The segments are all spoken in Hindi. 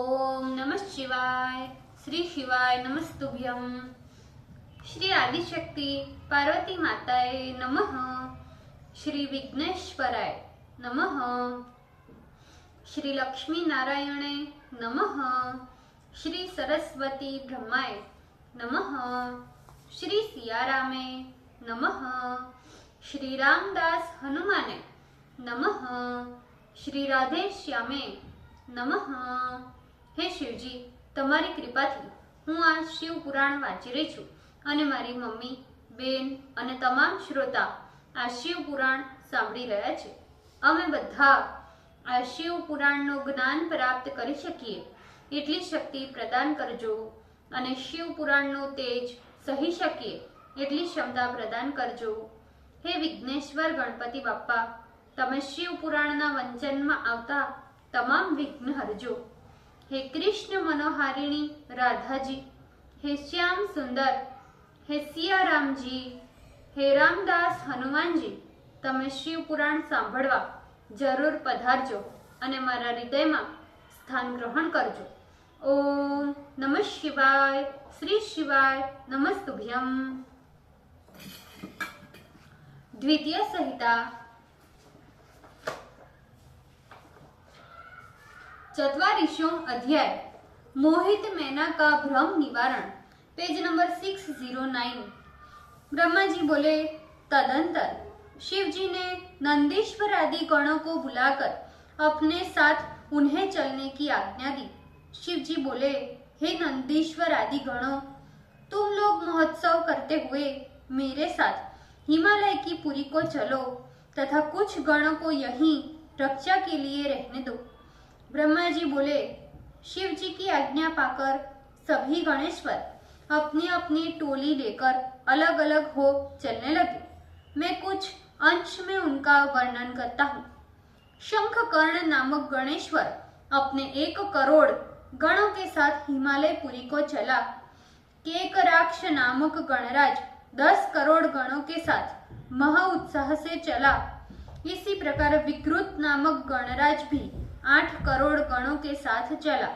ओम नमः शिवाय। श्री शिवाय नमस्तुभ्यं। श्री आदिशक्ति पार्वती माताए नमः। श्री विघ्नेश्वराय नमः। श्री लक्ष्मी नारायणे नमः। श्री सरस्वती ब्रह्माय नमः। श्री सियारामे नमः। श्री रामदास हनुमाने नमः। श्री राधे श्यामे नमः। हे शिवजी, तमारी कृपाथी हूँ आ शिव पुराण वाँची रही छूं अने मारी मम्मी बेन अने तमाम श्रोता आ शिव पुराण सांभळी रह्या छे। अमे बधा आ शिव पुराणनो ज्ञान प्राप्त करी शकीए एटली शक्ति प्रदान करजो अने शिव पुराणनो तेज सही शकीए एटली क्षमता प्रदान करजो। हे विघ्नेश्वर गणपति बाप्पा, तमे शिव पुराणना वंचनमा आवता तमाम विघ्न हरजो। हे कृष्ण मनोहारिणी राधाजी, हे श्याम सुंदर, हे सियाराम जी, हे रामदास हनुमान जी, तमे शिव पुराण सांभळवा जरूर पधारजो अने मारा हृदयमां स्थान ग्रहण करजो। ओम नमः शिवाय। श्री शिवाय नमस्तुभ्यं। द्वितीय संहिता चतवारिशों अध्याय मोहित मैना का भ्रम निवारण, पेज नंबर 609। ब्रह्मा जी बोले, तदंतर शिव जी ने नंदीश्वर आदि गणों को बुलाकर अपने साथ उन्हें चलने की आज्ञा दी। शिव जी बोले, हे नंदीश्वर आदि गणों, तुम लोग महोत्सव करते हुए मेरे साथ हिमालय की पुरी को चलो तथा कुछ गणों को यहीं रक्षा के लिए रहने दो। ब्रह्मा जी बोले, शिव जी की आज्ञा पाकर सभी गणेश्वर अपनी अपनी टोली लेकर अलग अलग हो चलने लगे। मैं कुछ अंश में उनका वर्णन करता हूँ। शंखकर्ण नामक गणेश्वर अपने 1 करोड़ गणों के साथ हिमालय पुरी को चला। केकराक्ष नामक गणराज 10 करोड़ गणों के साथ महा उत्साह से चला। इसी प्रकार विकृत नामक गणराज भी 8 करोड़ गणों के साथ चला।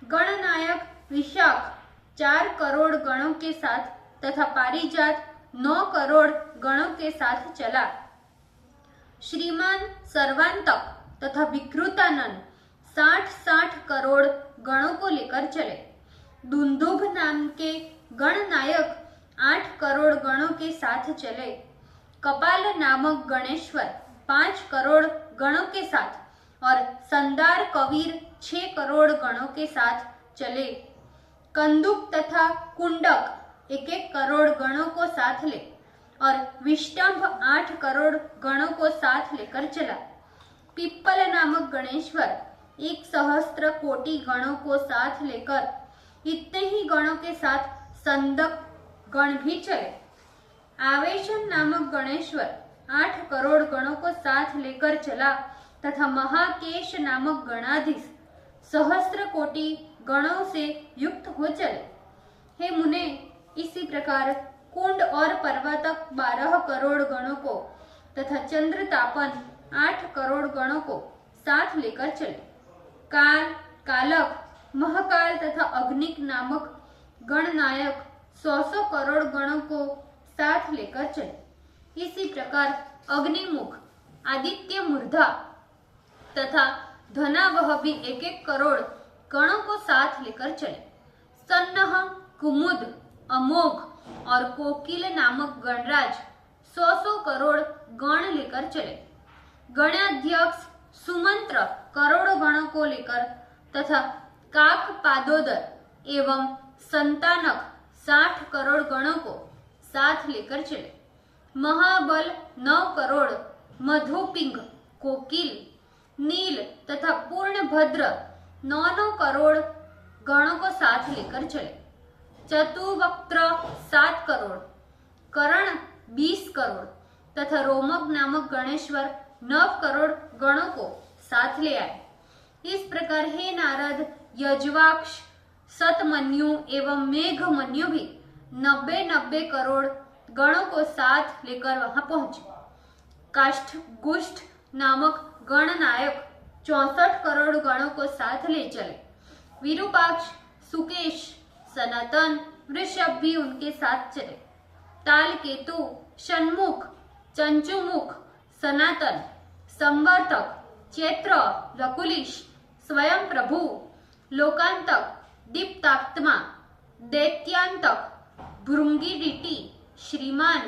गणनायक विशाख 4 करोड़ गणों के साथ तथा पारिजात 9 करोड़ गणों के साथ चला। श्रीमान सर्वांतक तथा विकृतानंद 60 करोड़ गणों को लेकर चले। दुंदुभ नाम के गणनायक 8 करोड़ गणों के साथ चले। कपाल नामक गणेश्वर 5 करोड़ गणों के साथ और संदार कवीर 6 करोड़ गणों के साथ चले। कंदुक तथा कुंडक 1 करोड़ गणों को साथ ले और विष्टंभ 8 करोड़ गणों को साथ लेकर चला। पिप्पल नामक गणेश्वर 1 सहस्त्र कोटि गणों को साथ लेकर इतने ही गणों के साथ संदक गण भी चले। आवेशन नामक गणेश्वर 8 करोड़ गणों को साथ लेकर चला तथा महाकेश नामक गणाधीश सहस्त्र कोटि गणों से युक्त हो चले। हे मुने, इसी प्रकार कुंड और पर्वतक 12 करोड़ गणों को तथा चंद्रतापन 8 करोड़ गणों को साथ लेकर चले। काल, कालक, महाकाल तथा अग्निक नामक गणनायक 100 करोड़ गणों को साथ लेकर चले। इसी प्रकार अग्निमुख, आदित्य मूर्धा तथा धनावह भी 1 करोड़ गणों को साथ लेकर चले। सन्नह, कुमुद, अमोघ और कोकिल नामक गणराज 100 करोड़ गण लेकर चले। गणाध्यक्ष सुमंत्र करोड़ों गणों को लेकर तथा काक पादोदर एवं संतानक 60 करोड़ गणों को साथ लेकर चले। महाबल 9 करोड़, मधुपिंग, कोकिल, नील तथा पूर्णभद्र 9 करोड़ गणों को साथ लेकर चले। चतुवक्त्र 7 करोड़, करण 20 करोड़ तथा रोमक नामक गणेश्वर 9 करोड़ गणों को साथ ले आए। इस प्रकार हे नारद, यजवाक्ष, सतमन्यु एवं मेघमन्यु भी 90 करोड़ गणों को साथ लेकर वहां पहुंचे। काष्ठ गुष्ठ नामक गणनायक 64 करोड़ गणों को साथ ले चले। विरूपाक्ष, सुकेश, सनातन, वृषभ भी उनके साथ चले। ताल केतु, षण्मुख, चंचुमुख, सनातन, संवर्तक, चैत्र, लकुलिश, स्वयं प्रभु, लोकांतक, दीप्तात्मा, दैत्यांतक, भृंगिरिटी, श्रीमान,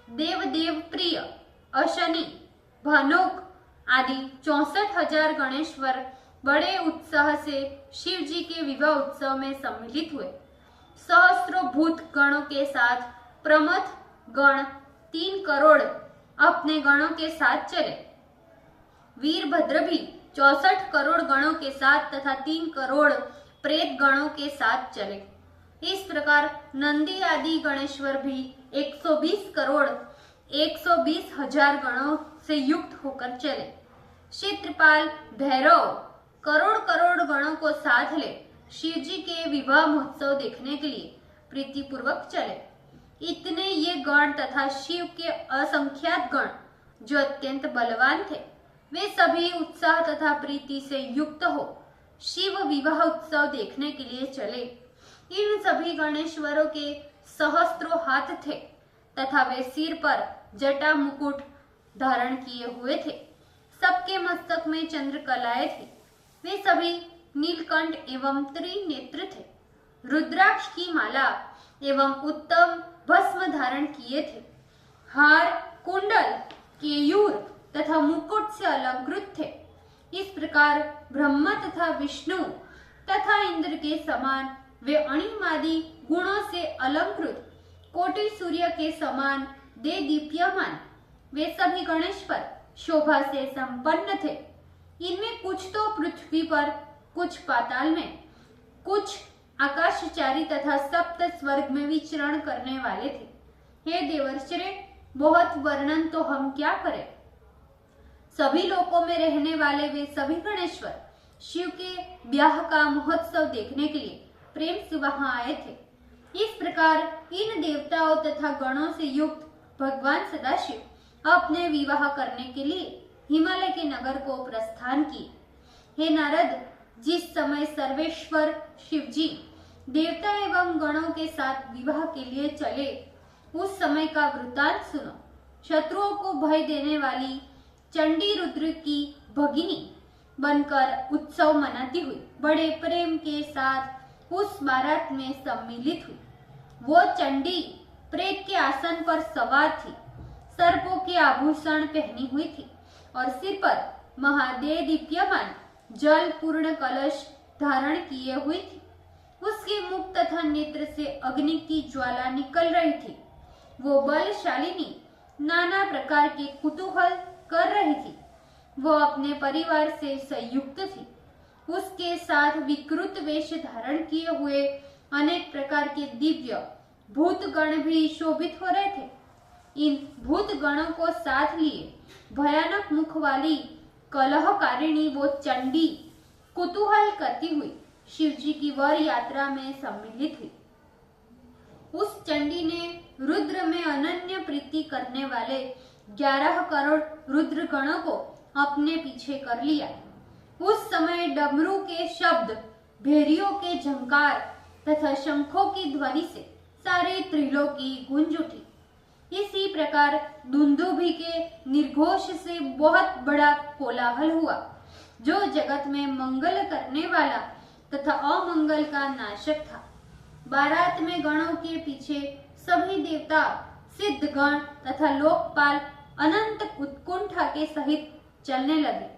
देवदेव प्रिय, अशनि, भानुक आदि 64,000 गणेश्वर बड़े उत्साह से शिव जी के विवाह उत्सव में सम्मिलित हुए। सहस्त्रों भूत गणों के साथ प्रमथ गण 3 करोड़ अपने गणों के साथ चले। वीरभद्र भी 64 करोड़ गणों के साथ तथा 3 करोड़ प्रेत गणों के साथ चले। इस प्रकार नंदी आदि गणेश्वर भी 120 करोड़ 120,000 गणों से युक्त होकर चले। क्षेत्रपाल भैरव करोड़ करोड़ गणों को साथ ले शिव जी के विवाह महोत्सव देखने के लिए प्रीतिपूर्वक चले। इतने ये गण तथा शिव के असंख्यात गण जो अत्यंत बलवान थे, वे सभी उत्साह तथा प्रीति से युक्त हो शिव विवाह उत्सव देखने के लिए चले। इन सभी गणेश्वरों के सहस्त्रों हाथ थे तथा वे सिर पर जटा मुकुट धारण किए हुए थे। सबके मस्तक में चंद्रकलाएं थी। वे सभी नीलकंठ एवं त्रिनेत्र थे। रुद्राक्ष की माला एवं उत्तम भस्म धारण किए थे। हार, कुंडल, केयूर तथा मुकुट से अलंकृत थे। इस प्रकार ब्रह्मा तथा विष्णु तथा इंद्र के समान वे अणिमादि गुणों से अलंकृत कोटि सूर्य के समान दे दीप्यमान वे सभी गणेश्वर शोभा से संपन्न थे। इनमें कुछ तो पृथ्वी पर, कुछ पाताल में, कुछ आकाशचारी तथा सप्त स्वर्ग में विचरण करने वाले थे। हे देवर्षिरे, बहुत वर्णन तो हम क्या करें। सभी लोकों में रहने वाले वे सभी गणेश्वर शिव के ब्याह का महोत्सव देखने के लिए प्रेम से वहां आए थे। इस प्रकार इन देवताओं तथा गणों से युक्त भगवान सदाशिव अपने विवाह करने के लिए हिमालय के नगर को प्रस्थान किए। हे नारद, जिस समय सर्वेश्वर शिव जी देवता एवं गणों के साथ विवाह के लिए चले, उस समय का वृतांत सुनो। शत्रुओं को भय देने वाली चंडी रुद्र की भगिनी बनकर उत्सव मनाती हुई बड़े प्रेम के साथ उस बारात में सम्मिलित हुई। वो चंडी प्रेत के आसन पर सवार थी, सर्पों के आभूषण पहनी हुई थी और सिर पर महादेव दीप्यमान जल पूर्ण कलश धारण किए हुई थी। उसके मुख तथा नेत्र से अग्नि की ज्वाला निकल रही थी। वो बलशालिनी नाना प्रकार के कुतूहल कर रही थी। वो अपने परिवार से संयुक्त थी। उसके साथ विकृत वेश धारण किए हुए अनेक प्रकार के दिव्य भूत गण भी शोभित हो रहे थे। इन भूत गणों को साथ लिए भयानक मुख वाली कलहकारिणी वो चंडी कुतूहल करती हुई शिव जी की वर यात्रा में सम्मिलित हुई। उस चंडी ने रुद्र में अनन्य प्रीति करने वाले 11 करोड़ रुद्र गणों को अपने पीछे कर लिया। उस समय डमरू के शब्द, भेरियों के झंकार तथा शंखों की ध्वनि से सारे त्रिलोकी गूंज उठी। इसी प्रकार दुंदुभि के निर्घोष से बहुत बड़ा कोलाहल हुआ, जो जगत में मंगल करने वाला तथा अमंगल का नाशक था। बारात में गणों के पीछे सभी देवता, सिद्धगण तथा लोकपाल अनंत उत्कुंठा के सहित चलने लगे।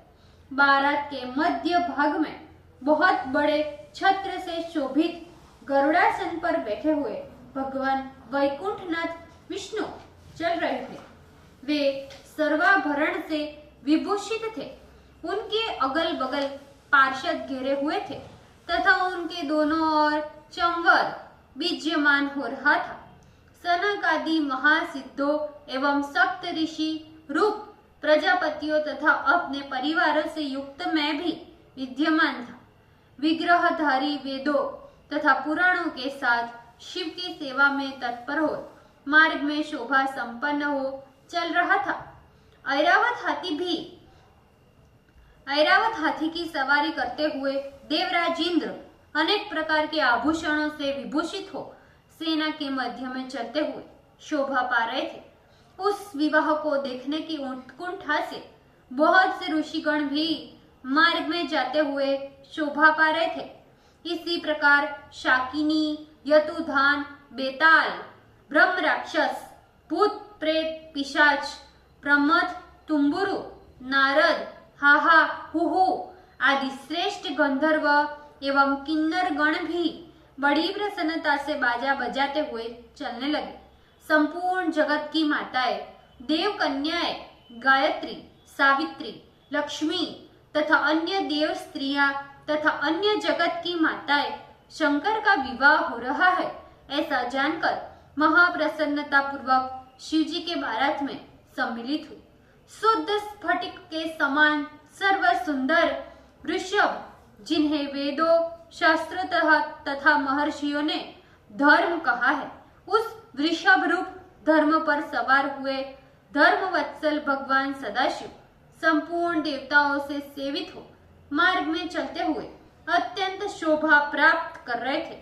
बारात के मध्य भाग में बहुत बड़े छत्र से शोभित गरुड़ासन पर बैठे हुए भगवान वैकुंठनाथ विष्णु चल रहे थे। वे सर्वाभरण से विभूषित थे। उनके अगल बगल पार्षद घेरे हुए थे तथा उनके दोनों ओर चंवर विद्यमान हो रहा था। सनक आदि महासिद्धों एवं सप्त ऋषि रूप प्रजापतियों तथा अपने परिवारों से युक्त मैं भी विद्यमान था। विग्रहधारी वेदों तथा पुराणों के साथ शिव की सेवा में तत्पर हो मार्ग में शोभा संपन्न हो चल रहा था। ऐरावत हाथी की सवारी करते हुए देवराज इंद्र अनेक प्रकार के आभूषणों से विभूषित हो सेना के मध्य में चलते हुए शोभा पा रहे थे। उस विवाह को देखने की उत्कंठा से बहुत से ऋषिगण भी मार्ग में जाते हुए शोभा पा रहे थे। इसी प्रकार शाकिनी, यतुधान, बेताल, ब्रह्म राक्षस, भूत प्रेत पिशाच, प्रमथ, तुम्बुरु, नारद, हाहा, हुहु आदि श्रेष्ठ गंधर्व एवं किन्नर गण भी बड़ी प्रसन्नता से बाजा बजाते हुए चलने लगे। संपूर्ण जगत की माताएं, देव कन्याएं, गायत्री, सावित्री, लक्ष्मी तथा अन्य देव स्त्रियां तथा अन्य जगत की माताएं शंकर का विवाह हो रहा है ऐसा जानकर महाप्रसन्नता पूर्वक शिव जी के बारात में सम्मिलित हुई। शुद्ध स्फटिक के समान सर्व सुंदर वृषभ, जिन्हें वेदों, शास्त्रों तथा महर्षियों ने धर्म कहा है, उस वृषभ रूप धर्म पर सवार हुए धर्मवत्सल भगवान सदाशिव संपूर्ण देवताओं से सेवित हो मार्ग में चलते हुए अत्यंत शोभा प्राप्त कर रहे थे।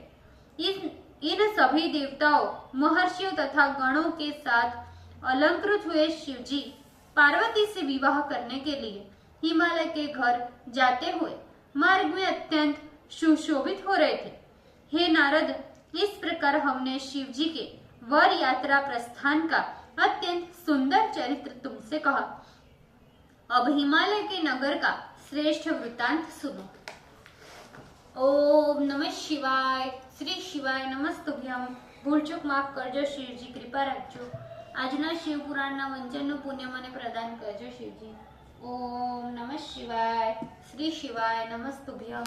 इन सभी देवताओं, महर्षियों तथा गणों के साथ अलंकृत हुए शिवजी पार्वती से विवाह करने के लिए हिमालय के घर जाते हुए मार्ग में अत्यंत सुशोभित हो रहे थे। हे नारद, इस प्रकार हमने शिव जी के वर यात्रा प्रस्थान का अत्यंत सुंदर चरित्र तुमसे कहा। अब हिमालय के नगर का श्रेष्ठ वृतांत सुनो। ओम नमः शिवाय। श्री शिवाय नमस्तुभ्यम। ભૂલચૂક માફ કરજો શિવજી, કૃપા રાખજો। આજના શિવ પુરાણના વંચનનું પુણ્ય મને પ્રદાન કરજો શિવજી। ઓમ નમઃ શિવાય। શ્રી શિવાય નમસ્તુભ્યમ।